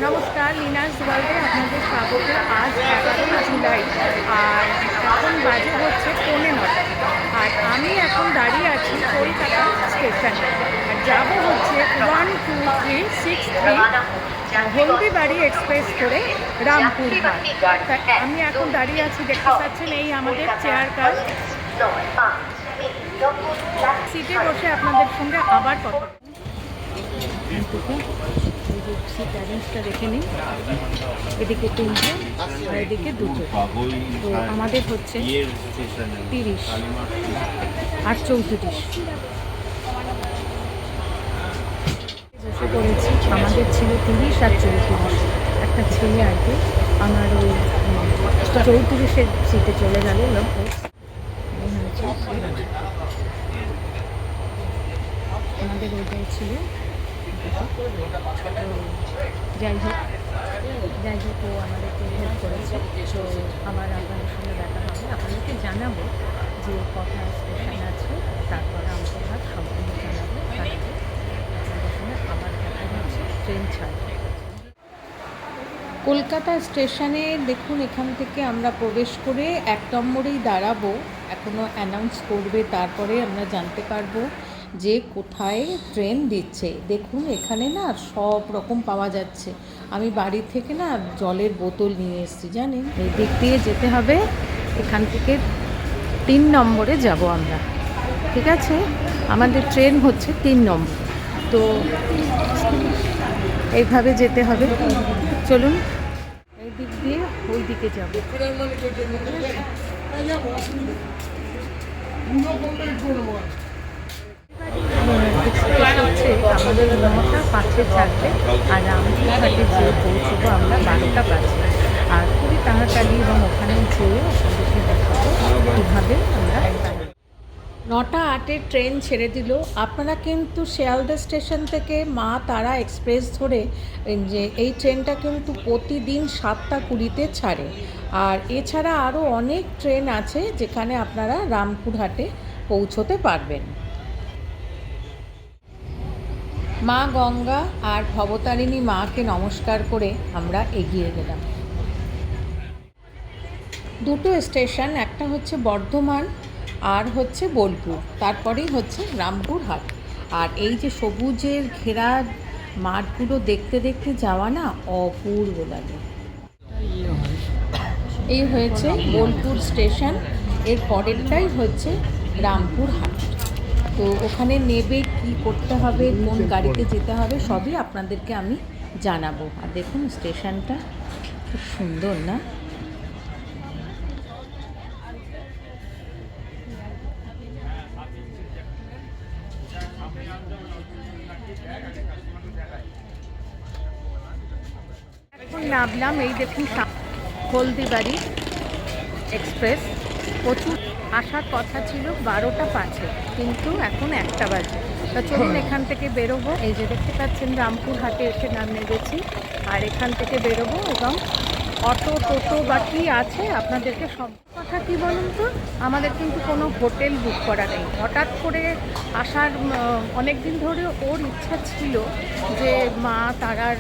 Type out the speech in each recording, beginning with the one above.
নমস্কার, লিনাস ওয়ার্ল্ডে আপনাদের স্বাগত। আজ 11ই জুলাই আর এখন বাজে হচ্ছে 9:15। আর আমি এখন দাঁড়িয়ে আছি কলকাতা স্টেশনে আর যাবো হচ্ছে 12363 হলদিবাড়ি এক্সপ্রেস করে রামপুরহাট। তা আমি এখন দাঁড়িয়ে আছি, দেখতে পাচ্ছেন এই আমাদের চেয়ার কার সিটে বসে আপনাদের সঙ্গে আবার কথা। সিট অ্যারেঞ্জটা দেখে নিই, এদিকে 3টে আর এদিকে 2টে। তো আমাদের হচ্ছে 30 আর 34 বসে পড়েছি। আমাদের ছিল 30 আর 34। একটা ছেলে আর কি আমার ওই 34-এর সিটে চলে গেল। আমাদের ওইটাই ছিল। যাই হোক ও আমাদেরকে হেল্প করেছে। তো আবার আপনাদের সঙ্গে দেখা হবে, আপনাদেরকে জানাবো যে কথা স্টেশন আছে, তারপর রামপুরহাট সম্পূর্ণ জানাবো। তার আগে আপনাদের সঙ্গে আবার দেখা হচ্ছে ট্রেন ছাড়বে। কলকাতা স্টেশনে দেখুন, এখান থেকে আমরা প্রবেশ করে 1 নম্বরেই দাঁড়াবো। এখনও অ্যানাউন্স করবে, তারপরে আমরা জানতে পারবো যে কোথায় ট্রেন দিচ্ছে। দেখুন এখানে না সব রকম পাওয়া যাচ্ছে। আমি বাড়ি থেকে না জলের বোতল নিয়ে এসেছি, জানেন। এই দিক দিয়ে যেতে হবে, এখান থেকে 3 নম্বরে যাব আমরা। ঠিক আছে, আমাদের ট্রেন হচ্ছে 3 নম্বর। তো এইভাবে যেতে হবে। চলুন এই দিক দিয়ে ওই দিকে যাবো। হচ্ছে আমাদের 9:05 ছাড়বে আর রামপুরহাটে যেয়ে পৌঁছবো আমরা 12:05। আর খুবই তাড়াতাড়ি, এবং ওখানে যেয়ে আপনাদেরকে দেখাবো কীভাবে আমরা 9:08 ট্রেন ছেড়ে দিল। আপনারা কিন্তু শিয়ালদা স্টেশন থেকে মা তারা এক্সপ্রেস ধরে যে এই ট্রেনটা কিন্তু প্রতিদিন 7:20 ছাড়ে। আর এছাড়া আরও অনেক ট্রেন আছে যেখানে আপনারা রামপুরহাটে পৌঁছতে পারবেন। মা গঙ্গা আর ভবতারিণী মাকে নমস্কার করে আমরা এগিয়ে গেলাম। 2টো স্টেশন, একটা হচ্ছে বর্ধমান আর হচ্ছে বোলপুর, তারপরেই হচ্ছে রামপুরহাট। আর এই যে সবুজের ঘেরা মাঠগুলো দেখতে দেখতে যাওয়া না অপূর্ব লাগে। এই হয়েছে বোলপুর স্টেশন, এর পরেরটাই হচ্ছে রামপুরহাট। তো ওখানে নেবে, কি করতে হবে, কোন গাড়িতে যেতে হবে, সবই আপনাদেরকে আমি জানাবো। আর দেখুন স্টেশনটা খুব সুন্দর না? এখন নামলাম, এই দেখুন হলদিবাড়ি এক্সপ্রেস। প্রচুর আসার কথা ছিল 12:05, কিন্তু এখন 1টা বাজে। তা চলুন এখান থেকে বেরোবো। এই যে দেখতে পাচ্ছেন রামপুরহাটে এসে নেমে গেছি। আর এখান থেকে বেরোবো, এবং অটো টোটো বা কী আছে আপনাদেরকে সব কথা। কী বলুন তো, আমাদের কিন্তু কোনো হোটেল বুক করা নেই। হঠাৎ করে আসার অনেক দিন ধরে ওর ইচ্ছা ছিল যে মা তারার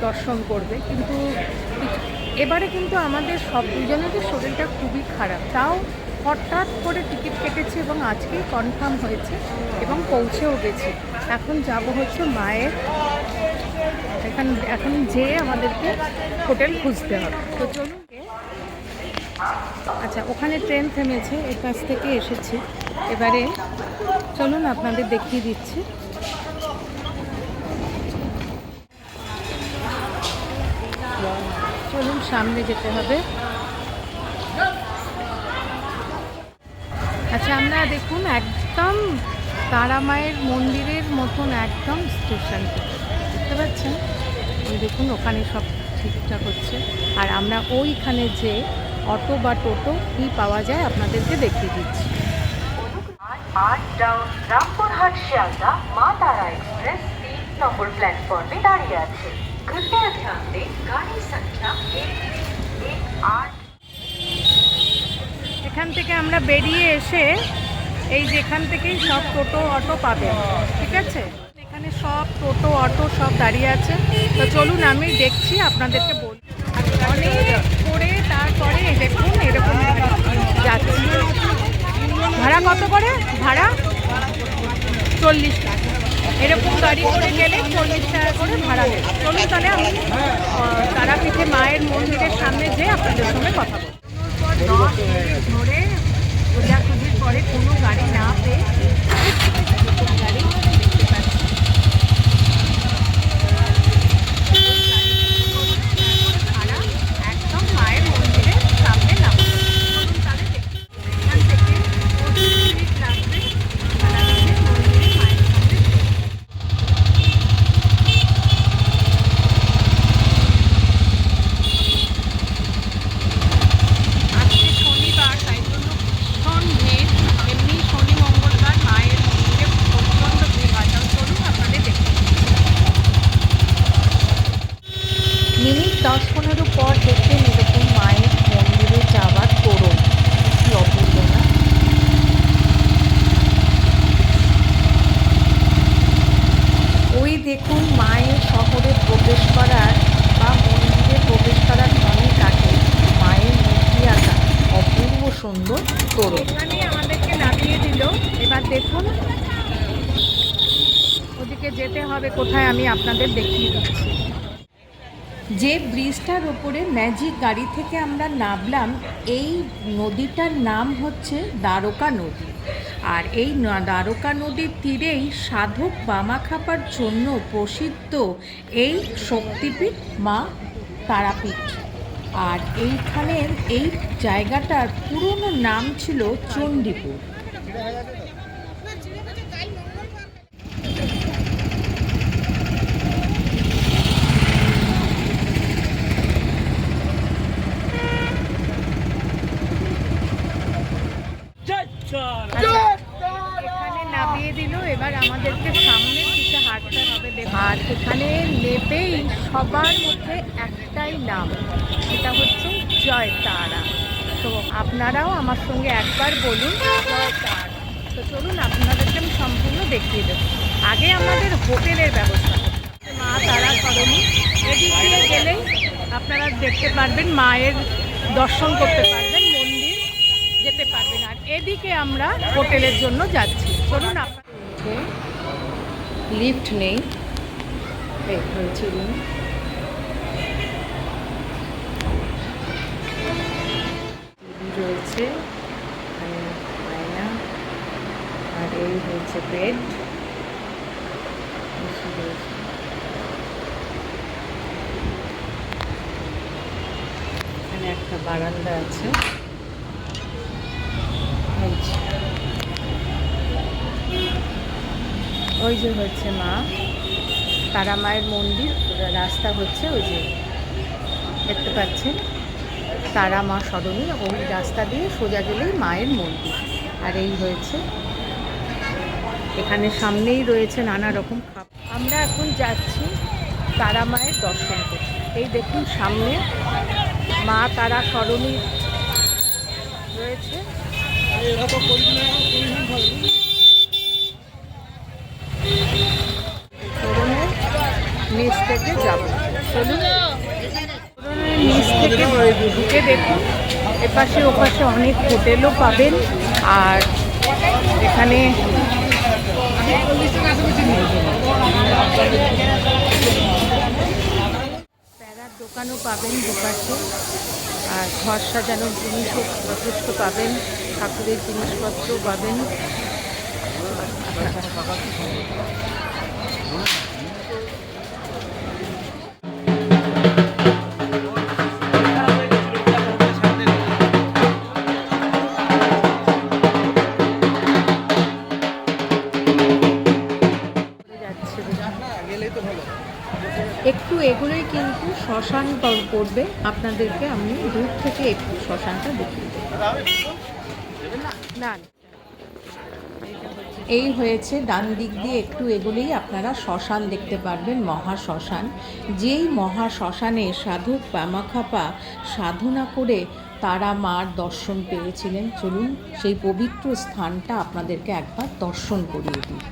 দর্শন করবে, কিন্তু এবারে কিন্তু আমাদের সব দুজনেরই শরীরটা খুবই খারাপ। তাও হঠাৎ করে টিকিট কেটেছে এবং আজকেই কনফার্ম হয়েছে এবং পৌঁছেও গেছি। এখন যাব হচ্ছে মায়ের, এখন যেয়ে আমাদেরকে হোটেল খুঁজতে হবে। তো চলুন। আচ্ছা, ওখানে ট্রেন থেমেছে, এর কাছ থেকে এসেছি। এবারে চলুন আপনাদের দেখিয়ে দিচ্ছি। চলুন সামনে যেতে হবে। আচ্ছা, আমরা দেখুন একদম তারা মায়ের মন্দিরের মতন একদম স্টেশন দেখতে পাচ্ছেন। ওই দেখুন ওখানে সব ঠিকঠাক হচ্ছে। আর আমরা ওইখানে যে অটো বা টোটো কী পাওয়া যায় আপনাদেরকে দেখিয়ে দিচ্ছি। রামপুরহাট শিয়ালদা মা তারা এক্সপ্রেস 3 নম্বর প্ল্যাটফর্মে দাঁড়িয়ে আছে। कृपया ध्यान दें, गाड़ी संख्या 118। এখান থেকে আমরা বেরিয়ে এসে এই যেখান থেকেই সব টোটো অটো পাবেন। ঠিক আছে, এখানে এখানে সব টোটো অটো সব দাঁড়িয়ে আছে। তো চলুন আমি দেখছি, আপনাদেরকে বলি। অনেক করে তারপরে দেখুন এরকম যাচ্ছে। ভাড়া কত করে? ভাড়া 40 টাকা। এরকম গাড়ি করে গেলে 40 টাকা করে ভাড়া নেবে। চলুন তাহলে আমি তারাপীঠে মায়ের মন্দিরের সামনে যেয়ে আপনাদের সঙ্গে কথা বলব। 10 মিনিট ধরে খোঁজাখুঁজির পরে কোনো গাড়ি না পেয়ে গাড়ি দেখতে পাচ্ছি। ভাড়া একদম মায়ের মন্দিরের সামনে নামবো। চলুন তাহলে দেখি। এখান থেকে 25 মিনিট লাগবে তারাপীঠের মন্দিরে মায়ের সামনে। আজকে শনিবার, তাই জন্য ভীষণ ভিড়। এমনি শনি মঙ্গলবার মায়ের মন্দিরে প্রচণ্ড ভিড় হয়। তাহলে চলুন আপনাদের দেখি। মিনিট 10-15 পর দেখবেন এরকম মায়ের মন্দিরে যাওয়ার তোরণ। কি অপূর্ব না? ওই দেখুন মায়ের শহরে প্রবেশ করার বা মন্দিরে প্রবেশ করার অনেক আগে মায়ের মূর্তি আঁকা অপূর্ব সুন্দর তোরণ। এখানে আমাদেরকে নামিয়ে দিল। এবার দেখুন ওদিকে যেতে হবে কোথায়, আমি আপনাদের দেখিয়ে দিচ্ছি। যে ব্রিজটার ওপরে ম্যাজিক গাড়ি থেকে আমরা নামলাম, এই নদীটার নাম হচ্ছে দ্বারকা নদী। আর এই দ্বারকা নদীর তীরেই সাধক বামাখ্যাপার জন্য প্রসিদ্ধ এই শক্তিপীঠ মা তারাপীঠ। আর এইখানের এই জায়গাটার পুরনো নাম ছিল চণ্ডীপুর। এখানে নামিয়ে দিল। এবার আমাদেরকে সামনের দিকে হাঁটতে হবে। আর এখানে নেবেই সবার মধ্যে একটাই নাম, সেটা হচ্ছে জয় তারা। তো আপনারাও আমার সঙ্গে একবার বলুন জয় তারা। তো চলুন আপনাদেরকে আমি সম্পূর্ণ দেখিয়ে দেবো। আগে আমাদের হোটেলের ব্যবস্থা করতে হবে। মা তারা সরণি এদিক দিয়ে গেলেই আপনারা দেখতে পারবেন, মায়ের দর্শন করতে পারবেন, মন্দির যেতে পারবেন। আর এদিকে আমরা হোটেলের জন্য যাচ্ছি। চলুন আপনার লিফট নেই, এই হয়েছে রুম। রয়েছে আয়না, আর এই হচ্ছে বেড। এখানে একটা বারান্দা আছে। ওই যে হচ্ছে মা তারা মায়ের মন্দির। রাস্তা হচ্ছে ওই যে দেখতে পাচ্ছেন তারা মা সরণি, ওই রাস্তা দিয়ে সোজা গেলেই মায়ের মন্দির। আর এই হয়েছে এখানে সামনেই রয়েছে নানা রকম খাবার। আমরা এখন যাচ্ছি তারা মায়ের দর্শন করতে। এই দেখুন সামনে মা তারা সরণি রয়েছে। তোরণের নিচ থেকে যাব। চলুন তোরণের নিচ থেকে ঢুকে দেখুন এপাশে ওপাশে অনেক হোটেলও পাবেন। আর এখানে প্যারার দোকানও পাবেন দুপাশে। আর ঘর সাজানোর জিনিসও যথেষ্ট পাবেন, ঠাকুরের জিনিসপত্র পাবেন। একটু এগুলোই কিন্তু শ্মশান পড়বে। আপনাদেরকে আমি দূর থেকে একটু শ্মশানটা দেখিয়ে দেবো। না, এই হয়েছে ডান দিক দিয়ে একটু এগুলোই আপনারা শ্মশান দেখতে পারবেন, মহা শ্মশান। যেই মহা শ্মশানে সাধক বামাখ্যাপা সাধনা করে তারা মার দর্শন পেয়েছিলেন। চলুন সেই পবিত্র স্থানটা আপনাদেরকে একবার দর্শন করিয়ে দিই।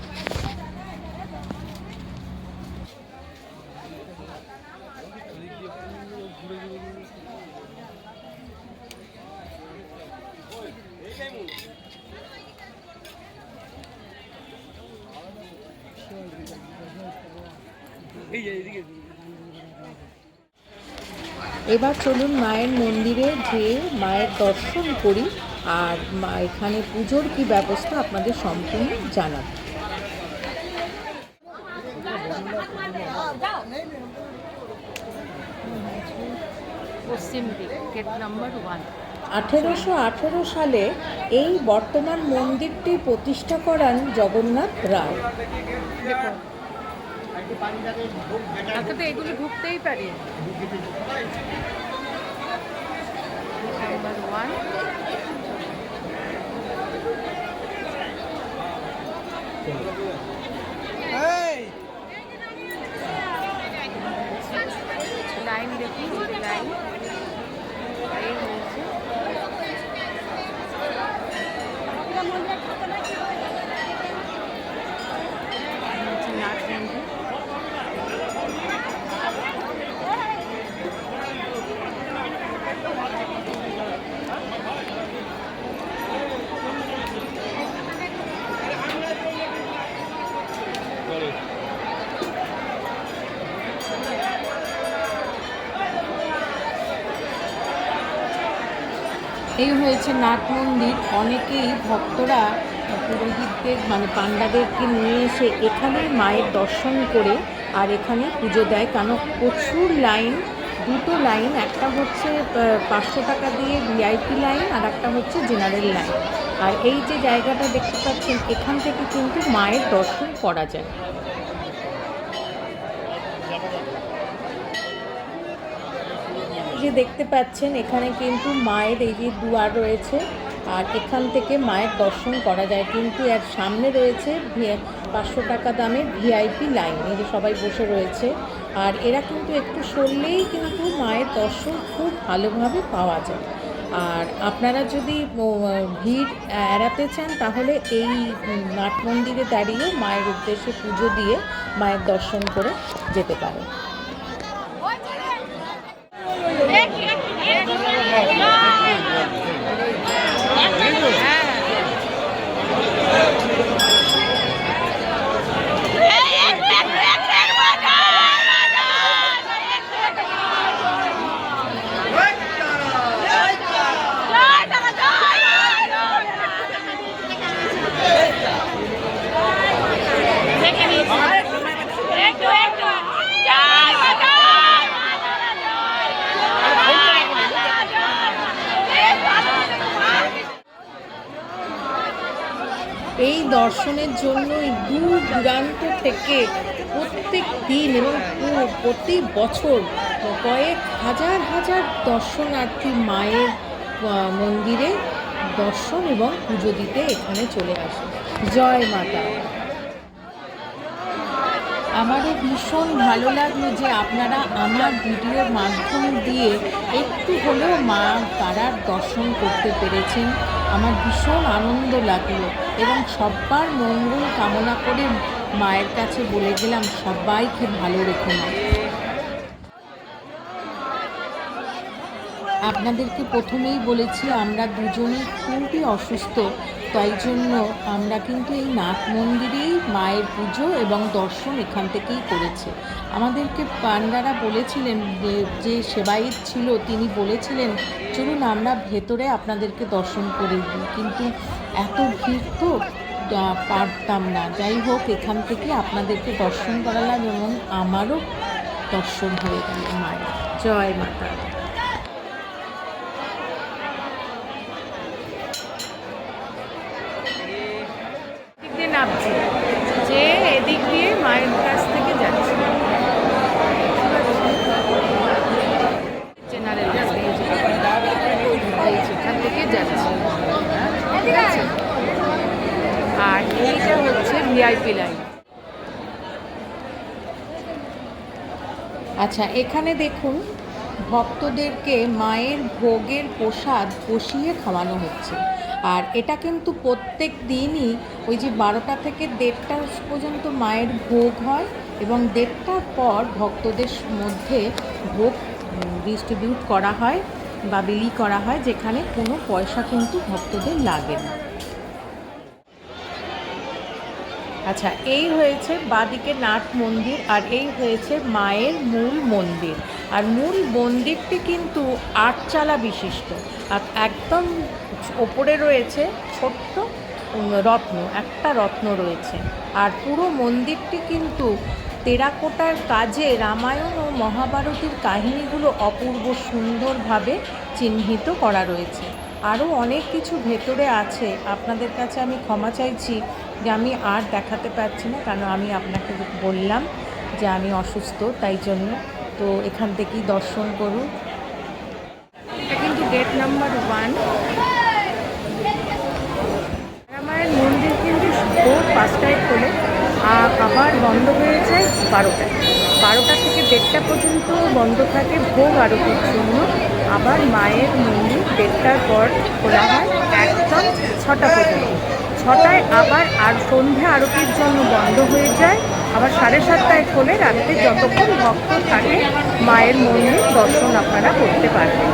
এবার চলুন মায়ের মন্দিরে যেয়ে মায়ের দর্শন করি আর এখানে পুজোর কি ব্যবস্থা আপনাদের সম্পূর্ণ জানাবো। পশ্চিম দিক, গেট নাম্বার 1। 1818 সালে এই বর্তমান মন্দিরটি প্রতিষ্ঠা করান জগন্নাথ রায়। আজকে তো এগুলো ঢুকতেই পারি। নাম্বার 1। লাইন দেখুন, লাইন এই হয়েছে। নাথ মন্দির। এই হয়েছে নাট মন্দির। অনেকেই ভক্তরা পুরোহিতদের মানে পাণ্ডাদেরকে নিয়ে এসে এখানেই মায়ের দর্শন করে আর এখানে পুজো দেয়, কারণ প্রচুর লাইন, দুটো লাইন, একটা হচ্ছে 500 টাকা দিয়ে ভিআইপি লাইন আর একটা হচ্ছে জেনারেল লাইন। আর এই যে জায়গাটা দেখতে পাচ্ছেন এখান থেকে কিন্তু মায়ের দর্শন করা যায়। যে দেখতে পাচ্ছেন এখানে কিন্তু মায়ের এই যে দুয়ার রয়েছে আর এখান থেকে মায়ের দর্শন করা যায়, কিন্তু এর সামনে রয়েছে 500 টাকা দামের ভিআইপি লাইন। এই যে সবাই বসে রয়েছে আর এরা কিন্তু একটু সরলেই কিন্তু মায়ের দর্শন খুব ভালোভাবে পাওয়া যায়। আর আপনারা যদি ভিড় এড়াতে চান তাহলে এই নাট মন্দিরে দাঁড়িয়ে মায়ের উদ্দেশ্যে পুজো দিয়ে মায়ের দর্শন করে যেতে পারেন। এই দর্শনের জন্যই দূর দূরান্ত থেকে প্রত্যেক দিন এবং প্রতি বছর কয়েক হাজার হাজার দর্শনার্থী মায়ের মন্দিরে দর্শন এবং পুজো দিতে এখানে চলে আসে। জয় মাতা। আমারও ভীষণ ভালো লাগলো যে আপনারা আমার ভিডিওর মাধ্যম দিয়ে একটু হলেও মা তারার দর্শন করতে পেরেছেন। আমার ভীষণ আনন্দ লাগলো এবং সবার মঙ্গল কামনা করে মায়ের কাছে বলে গেলাম সবাইকে ভালো রেখো না। আপনাদেরকে প্রথমেই বলেছি আমরা দুজনেই খুবই অসুস্থ, তাই জন্য আমরা কিন্তু এই নাট মন্দিরেই মায়ের পুজো এবং দর্শন এখান থেকেই করেছি। আমাদেরকে পান্ডারা বলেছিলেন, যে সেবায়িত ছিল তিনি বলেছিলেন চলুন আমরা ভেতরে আপনাদেরকে দর্শন করে দিই, কিন্তু এত ভিড় তো পারতাম না। যাই হোক এখান থেকে আপনাদেরকে দর্শন করালাম এবং আমারও দর্শন হয়ে গেল মায়ের। জয় মাতা। নামছি যে এদিক দিয়ে মায়ের কাছ থেকে যাচ্ছি জেনারেল সেখান থেকে যাচ্ছি, ঠিক আছে। আর এইটা হচ্ছে ভিআইপি লাইন। আচ্ছা এখানে দেখুন ভক্তদেরকে মায়ের ভোগের প্রসাদ বসিয়ে খাওয়ানো হচ্ছে। আর এটা কিন্তু প্রত্যেক দিনই ওই যে 12টা থেকে 1:30 পর্যন্ত মায়ের ভোগ হয় এবং 1:30টার পর ভক্তদের মধ্যে ভোগ ডিস্ট্রিবিউট করা হয় বা বিলি করা হয়, যেখানে কোনো পয়সা কিন্তু ভক্তদের লাগে না। আচ্ছা, এই হয়েছে বাঁদিকে নাট মন্দির, আর এই হয়েছে মায়ের মূল মন্দির। আর মূল মন্দিরটি কিন্তু আটচালা বিশিষ্ট, আর একদম ওপরে রয়েছে ছোট্ট রত্ন, একটা রত্ন রয়েছে। আর পুরো মন্দিরটি কিন্তু টেরাকোটার কাজে রামায়ণ ও মহাভারতের কাহিনীগুলো অপূর্ব সুন্দরভাবে চিহ্নিত করা রয়েছে। আরও অনেক কিছু ভেতরে আছে, আপনাদের কাছে আমি ক্ষমা চাইছি যে আমি আর দেখাতে পারছি না, কারণ আমি আপনাকে বললাম যে আমি অসুস্থ, তাই জন্য। তো এখান থেকেই দর্শন করুন। এটা কিন্তু গেট নাম্বার 1। রামায়ণ মন্দির কিন্তু ভোর 5টায় খোলে, আবার বন্ধ হয়ে যায় 12টায়। 12টা থেকে 1:30 পর্যন্ত বন্ধ থাকে ভোগ আরতির জন্য। আবার মায়ের মন্দির 1:30টার পর খোলা হয় একদম 6টা পর্যন্ত। 6টায় আবার আর সন্ধ্যা আরতির জন্য বন্ধ হয়ে যায়। আবার 7:30টায় খোলে, রাত্রে যতক্ষণ ভক্ত থাকে মায়ের মন্দির দর্শন আপনারা করতে পারবেন।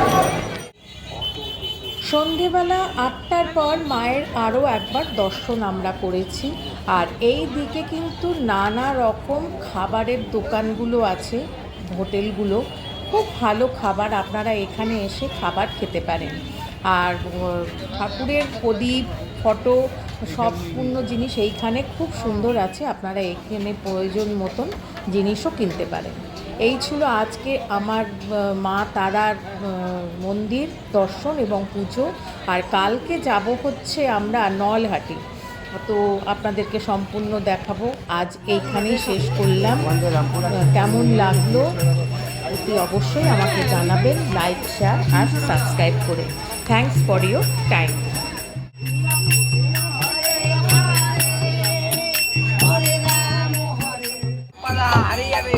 সন্ধেবেলা 8টার পর মায়ের আরও একবার দর্শন আমরা করেছি। আর এই দিকে কিন্তু নানা রকম খাবারের দোকানগুলো আছে, হোটেলগুলো। খুব ভালো খাবার, আপনারা এখানে এসে খাবার খেতে পারেন। আর ঠাকুরের প্রদীপ, ফটো, সম্পূর্ণ জিনিস এইখানে খুব সুন্দর আছে, আপনারা এখানে প্রয়োজন মতন জিনিসও কিনতে পারেন। এই ছিল আজকে আমার মা তারার মন্দির দর্শন এবং পুজো। আর কালকে যাব হচ্ছে আমরা নলহাটি, তো আপনাদেরকে সম্পূর্ণ দেখাবো। আজ এইখানেই শেষ করলাম। কেমন লাগলো অতি অবশ্যই আমাকে জানাবেন, লাইক, শেয়ার আর সাবস্ক্রাইব করে। Thanks for your time. হারিয়ে যাবে।